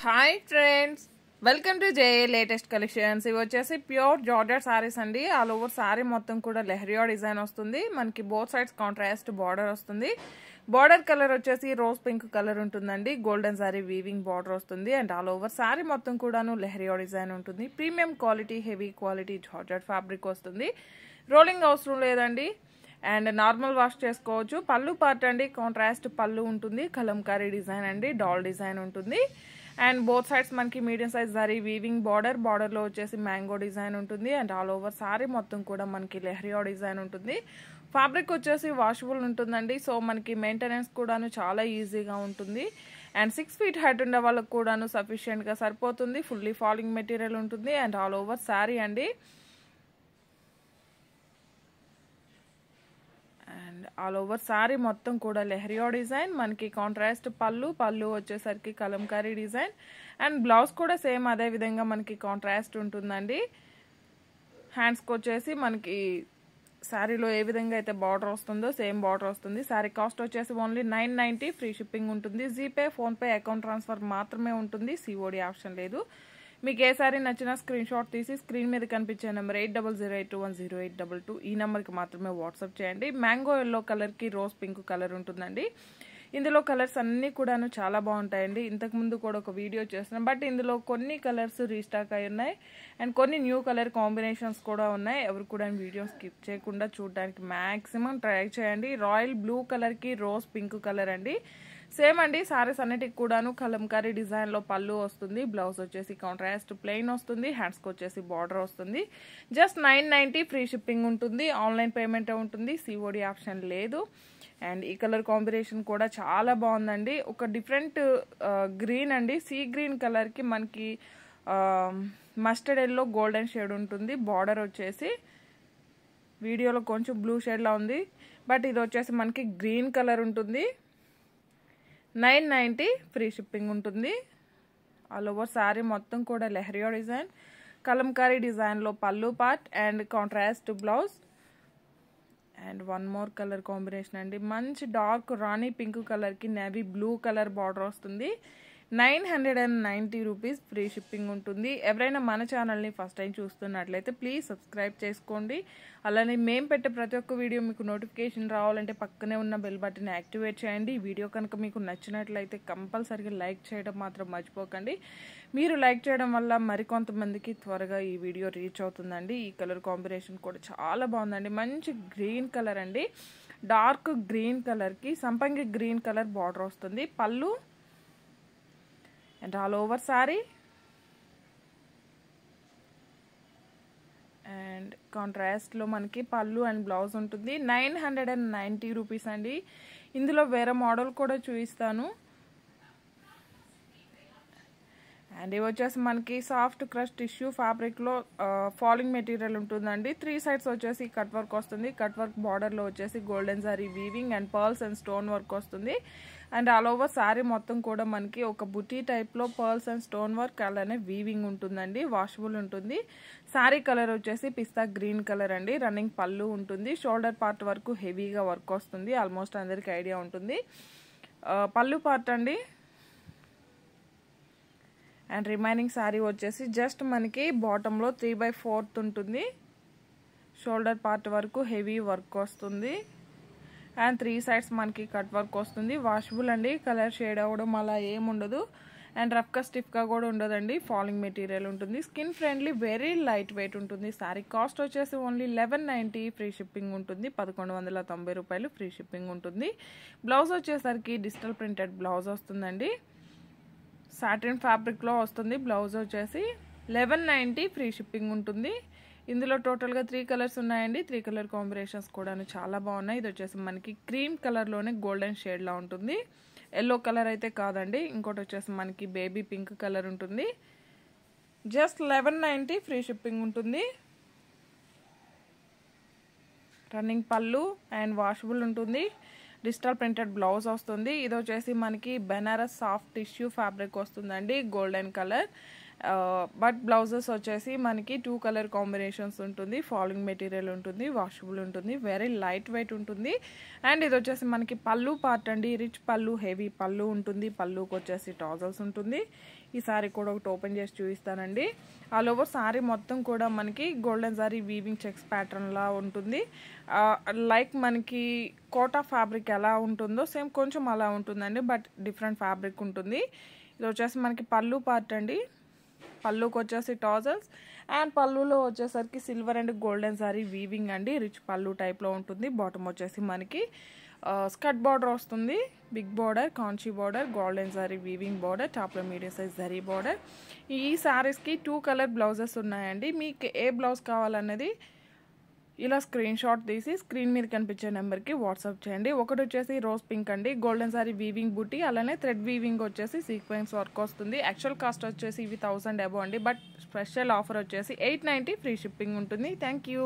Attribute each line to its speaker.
Speaker 1: Hi friends, welcome to J latest collections. ఇవి వచ్చేసి pure georgette saris అండి. ఆల్ ఓవర్ సారీ మొత్తం కూడా లెహరియా డిజైన్ వస్తుంది. మనకి బోత్ సైడ్స్ కాంట్రాస్ట్ బార్డర్ వస్తుంది. బార్డర్ కలర్ వచ్చేసి రోజ్ పింక్ కలర్ ఉంటుందండి. గోల్డెన్ సారీ వీవింగ్ బార్డర్ వస్తుంది. అండ్ ఆల్ ఓవర్ సారీ మొత్తం కూడాను లెహరియా డిజైన్ ఉంటుంది. Premium quality, heavy quality georgette fabric వస్తుంది. రోలింగ్ అవసరం లేదండి. అండ్ నార్మల్ వాష్ చేసుకోవచ్చు. పళ్ళు పార్ట్ అండి, కాంట్రాస్ట్ పళ్ళు ఉంటుంది. కలంకారీ డిజైన్ అండి, డాల్ డిజైన్ ఉంటుంది. అండ్ బోత్ సైడ్స్ మనకి మీడియం సైజ్ జరీ వీవింగ్ బార్డర్లో వచ్చేసి మ్యాంగో డిజైన్ ఉంటుంది. అండ్ ఆల్ ఓవర్ సారీ మొత్తం కూడా మనకి లెహరియా డిజైన్ ఉంటుంది. ఫ్యాబ్రిక్ వచ్చేసి వాషబుల్ ఉంటుందండి. సో మనకి మెయింటెనెన్స్ కూడాను చాలా ఈజీగా ఉంటుంది. అండ్ 6 feet హైట్ ఉండే వాళ్ళకు కూడాను సఫిషియెంట్గా సరిపోతుంది. ఫుల్లీ ఫాలింగ్ మెటీరియల్ ఉంటుంది. అండ్ ఆల్ ఓవర్ సారీ అండి. అండ్ ఆల్ ఓవర్ సారీ మొత్తం కూడా లెహరియా డిజైన్. మనకి కాంట్రాస్ట్ పళ్ళు వచ్చేసరికి కలంకారీ డిజైన్. అండ్ బ్లౌజ్ కూడా సేమ్ అదే విధంగా మనకి కాంట్రాస్ట్ ఉంటుందండి. హ్యాండ్స్కి వచ్చేసి మనకి శారీలో ఏ విధంగా అయితే బార్డర్ వస్తుందో సేమ్ బార్డర్ వస్తుంది. శారీ కాస్ట్ వచ్చేసి ఓన్లీ 990, ఫ్రీ షిప్పింగ్ ఉంటుంది. జీపే, ఫోన్పే, అకౌంట్ ట్రాన్స్ఫర్ మాత్రమే ఉంటుంది. సిఓడి ఆప్షన్ లేదు. మీకు ఏ సారీ నచ్చినా స్క్రీన్ షాట్ తీసి స్క్రీన్ మీద కనిపించే నెంబర్ 8008210822 ఈ నెంబర్కి మాత్రమే వాట్సాప్ చేయండి. మ్యాంగో ఎల్లో కలర్కి రోజ్ పింక్ కలర్ ఉంటుందండి. ఇందులో కలర్స్ అన్నీ కూడాను చాలా బాగుంటాయండి. ఇంతకుముందు కూడా ఒక వీడియో చేస్తున్నాం, బట్ ఇందులో కొన్ని కలర్స్ రీస్టాక్ అయి ఉన్నాయి. అండ్ కొన్ని న్యూ కలర్ కాంబినేషన్స్ కూడా ఉన్నాయి. ఎవరు కూడా వీడియో స్కిప్ చేయకుండా చూడడానికి మ్యాక్సిమం ట్రై చేయండి. రాయల్ బ్లూ కలర్కి రోజ్ పింక్ కలర్ అండి. సేమ్ అండి. సారీస్ అన్నిటికి కూడాను కలంకారీ డిజైన్లో పళ్ళు వస్తుంది. బ్లౌజ్ వచ్చేసి కాంట్రాస్ట్ ప్లెయిన్ వస్తుంది. హ్యాండ్స్కి వచ్చేసి బార్డర్ వస్తుంది. జస్ట్ 990, ఫ్రీ షిప్పింగ్ ఉంటుంది. ఆన్లైన్ పేమెంట్ ఉంటుంది. సిఓడి ఆప్షన్ లేదు. అండ్ ఈ కలర్ కాంబినేషన్ కూడా చాలా బాగుందండి. ఒక డిఫరెంట్ గ్రీన్ అండి. సీ గ్రీన్ కలర్కి మనకి మస్టర్డ్ ఎల్లో గోల్డెన్ షేడ్ ఉంటుంది. బార్డర్ వచ్చేసి వీడియోలో కొంచెం బ్లూ షేడ్లా ఉంది, బట్ ఇది వచ్చేసి మనకి గ్రీన్ కలర్ ఉంటుంది. 990, ఫ్రీ షిప్పింగ్ ఉంటుంది. ఆల్ ఓవర్ సారీ మొత్తం కూడా లెహరియా డిజైన్, కలంకారీ డిజైన్లో పళ్ళు part and contrast blouse. And one more colour combination అండి. మంచి డార్క్ రాణి పింక్ కలర్కి నేవీ బ్లూ కలర్ బార్డర్ వస్తుంది. 990 రూపీస్, ఫ్రీ షిప్పింగ్ ఉంటుంది. ఎవరైనా మన ఛానల్ని ఫస్ట్ టైం చూస్తున్నట్లయితే ప్లీజ్ సబ్స్క్రైబ్ చేసుకోండి. అలానే మేము పెట్టే ప్రతి ఒక్క వీడియో మీకు నోటిఫికేషన్ రావాలంటే పక్కనే ఉన్న బెల్ బటన్ యాక్టివేట్ చేయండి. ఈ వీడియో కనుక మీకు నచ్చినట్లయితే కంపల్సరీగా లైక్ చేయడం మాత్రం మర్చిపోకండి. మీరు లైక్ చేయడం వల్ల మరికొంతమందికి త్వరగా ఈ వీడియో రీచ్ అవుతుందండి. ఈ కలర్ కాంబినేషన్ కూడా చాలా బాగుందండి. మంచి గ్రీన్ కలర్ అండి. డార్క్ గ్రీన్ కలర్కి సంపంగి గ్రీన్ కలర్ బార్డర్ వస్తుంది. పళ్ళు and all over sorry and కాంట్రాస్ట్లో మనకి పళ్ళు అండ్ బ్లౌజ్ ఉంటుంది. 990 రూపీస్ అండి. ఇందులో వేరే మోడల్ కూడా చూపిస్తాను. అండ్ ఇవి వచ్చేసి మనకి సాఫ్ట్ క్రష్ టిష్యూ ఫ్యాబ్రిక్లో ఫాలింగ్ మెటీరియల్ ఉంటుందండి. 3 sides వచ్చేసి కట్ వర్క్ వస్తుంది. కట్ వర్క్ బార్డర్లో వచ్చేసి golden sorry weaving and pearls and stone work వస్తుంది. అండ్ ఆల్ ఓవర్ సారీ మొత్తం కూడా మనకి ఒక బుటీ టైప్లో పర్ల్స్ అండ్ స్టోన్ వర్క్ అలానే వీవింగ్ ఉంటుందండి. వాషబుల్ ఉంటుంది. సారీ కలర్ వచ్చేసి పిస్తా గ్రీన్ కలర్ అండి. రన్నింగ్ పళ్ళు ఉంటుంది. షోల్డర్ పార్ట్ వరకు హెవీగా వర్క్ వస్తుంది. ఆల్మోస్ట్ అందరికి ఐడియా ఉంటుంది. పళ్ళు పార్ట్ అండి. అండ్ రిమైనింగ్ శారీ వచ్చేసి జస్ట్ మనకి బాటంలో 3/4 ఉంటుంది. షోల్డర్ పార్ట్ వరకు హెవీ వర్క్ వస్తుంది. అండ్ 3 sides మనకి కట్ వర్క్ వస్తుంది. వాషబుల్ అండి. కలర్ షేడ్ అవ్వడం అలా ఏముండదు. అండ్ రఫ్గా స్టిఫ్గా కూడా ఉండదండి. ఫాలింగ్ మెటీరియల్ ఉంటుంది. Skin friendly, very light weight ఉంటుంది. శారీ కాస్ట్ వచ్చేసి ఓన్లీ 1190, ఫ్రీ షిప్పింగ్ ఉంటుంది. 1190 రూపాయలు, ఫ్రీ షిప్పింగ్ ఉంటుంది. బ్లౌజ్ వచ్చేసరికి డిజిటల్ ప్రింటెడ్ బ్లౌజ్ వస్తుందండి. సాటిన్ ఫ్యాబ్రిక్లో వస్తుంది. బ్లౌజ్ వచ్చేసి 1190, ఫ్రీ షిప్పింగ్ ఉంటుంది. ఇందులో టోటల్గా 3 కలర్స్ ఉన్నాయండి. 3 కలర్ కాంబినేషన్స్ కూడా చాలా బాగున్నాయి. ఇది వచ్చేసి మనకి క్రీమ్ కలర్లోనే గోల్డెన్ షేడ్లా ఉంటుంది. ఎల్లో కలర్ అయితే కాదండి. ఇంకోటి వచ్చేసి మనకి బేబీ పింక్ కలర్ ఉంటుంది. జస్ట్ 1190, ఫ్రీ షిప్పింగ్ ఉంటుంది. రన్నింగ్ పళ్ళు అండ్ వాషబుల్ ఉంటుంది. డిజిటల్ ప్రింటెడ్ బ్లౌజ్ వస్తుంది. ఇది వచ్చేసి మనకి బెనారస్ సాఫ్ట్ టిష్యూ ఫ్యాబ్రిక్ వస్తుందండి. Golden colour. బట్ బ్లౌజెస్ వచ్చేసి మనకి 2 కలర్ కాంబినేషన్స్ ఉంటుంది. ఫాలింగ్ మెటీరియల్ ఉంటుంది. వాషబుల్ ఉంటుంది. వెరీ లైట్ వెయిట్ ఉంటుంది. అండ్ ఇది వచ్చేసి మనకి పళ్ళు పార్ట్ అండి. రిచ్ పళ్ళు, హెవీ పళ్ళు ఉంటుంది. పళ్ళుకి వచ్చేసి టాజల్స్ ఉంటుంది. ఈ సారీ కూడా ఒకటి ఓపెన్ చేసి చూపిస్తానండి. ఆల్ ఓవర్ సారీ మొత్తం కూడా మనకి golden sorry weaving checks pattern లా ఉంటుంది. లైక్ మనకి కోటా ఫ్యాబ్రిక్ ఎలా ఉంటుందో సేమ్ కొంచెం అలా ఉంటుందండి, బట్ డిఫరెంట్ ఫ్యాబ్రిక్ ఉంటుంది. ఇది వచ్చేసి మనకి పళ్ళు పార్ట్ అండి. పళ్ళుకి వచ్చేసి టాజల్స్ అండ్ పళ్ళులో వచ్చేసరికి silver and golden sorry weaving అండి. రిచ్ పళ్ళు టైప్లో ఉంటుంది. బాటమ్ వచ్చేసి మనకి స్కర్ట్ బార్డర్ వస్తుంది. Big border, Kanchi border, golden sorry weaving border, టాప్లో మీడియం సైజ్ జరీ బార్డర్. ఈ సారీస్కి 2 కలర్ బ్లౌజెస్ ఉన్నాయండి. మీకు ఏ బ్లౌజ్ కావాలనేది ఇలా స్క్రీన్ షాట్ తీసి స్క్రీన్ మీద కనిపించే నెంబర్కి వాట్సాప్ చేయండి. ఒకటి వచ్చేసి రోజ్ పింక్ అండి, గోల్డెన్ సారీ వీవింగ్ బుట్టి, అలానే థ్రెడ్ వీవింగ్ వచ్చేసి సీక్వెన్స్ వర్క్ వస్తుంది. యాక్చువల్ కాస్ట్ వచ్చేసి ఇవి 1000 అబౌవ్ అండి, బట్ స్పెషల్ ఆఫర్ వచ్చేసి 890 ఫ్రీ షిప్పింగ్ ఉంటుంది. Thank you.